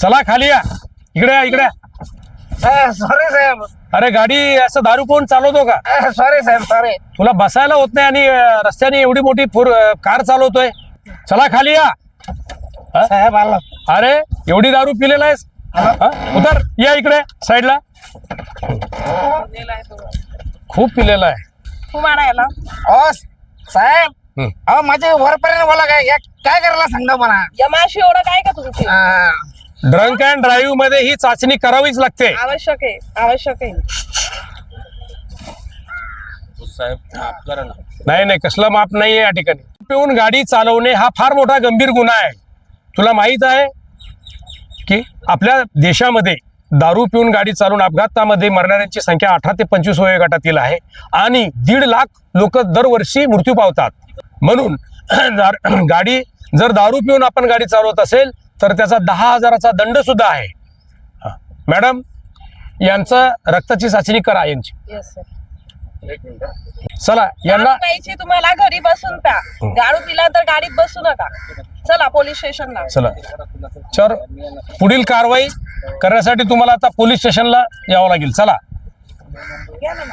चला खाली या. इकडे या, इकडे. सॉरी साहेब. अरे गाडी असं दारू कोण चालवतो का? सॉरी साहेब सॉरी. तुला बसायला होत नाही आणि रस्त्याने एवढी मोठी कार चालवतोय. चला खाली या. साहेब आला. अरे एवढी दारू पिलेला आहेस? उतर, या इकडे साईडला. खूप पिलेला आहे. खूप याला साहेब अहो माझे वरपर्यंत बोला काय काय करायला सांगा मला. यमाशी एवढं काय का तुमची? ड्रंक अँड ड्राईव्ह मध्ये ही चाचणी करावीच लागते. आवश्यक आहे, आवश्यक आहे. साहेब माफ करा ना. नाही नाही, कसलं माफ नाहीये या ठिकाणी. पिऊन गाडी चालवणे हा फार मोठा गंभीर गुन्हा आहे. तुला माहित आहे की आपल्या देशामध्ये दारू पिऊन गाडी चालवून अपघातामध्ये मरणाऱ्यांची संख्या 18 ते 25 वयोगटातील आहे आणि 1.5 लाख लोक दरवर्षी मृत्यू पावतात. म्हणून गाडी जर दारू पिऊन आपण गाडी चालवत असेल तर त्याचा 10,000चा दंड सुद्धा आहे. मॅडम यांचं रक्ताची चाचणी करा यांची. Yes sir. चला यांना प्यायची तुम्हाला घरी बसून प्या. दारू पिला तर गाडीत बसू नका. चला पोलीस स्टेशनला. चला. तर पुढील कारवाई करण्यासाठी तुम्हाला आता पोलीस स्टेशनला यावं लागेल. चला. घ्या ना.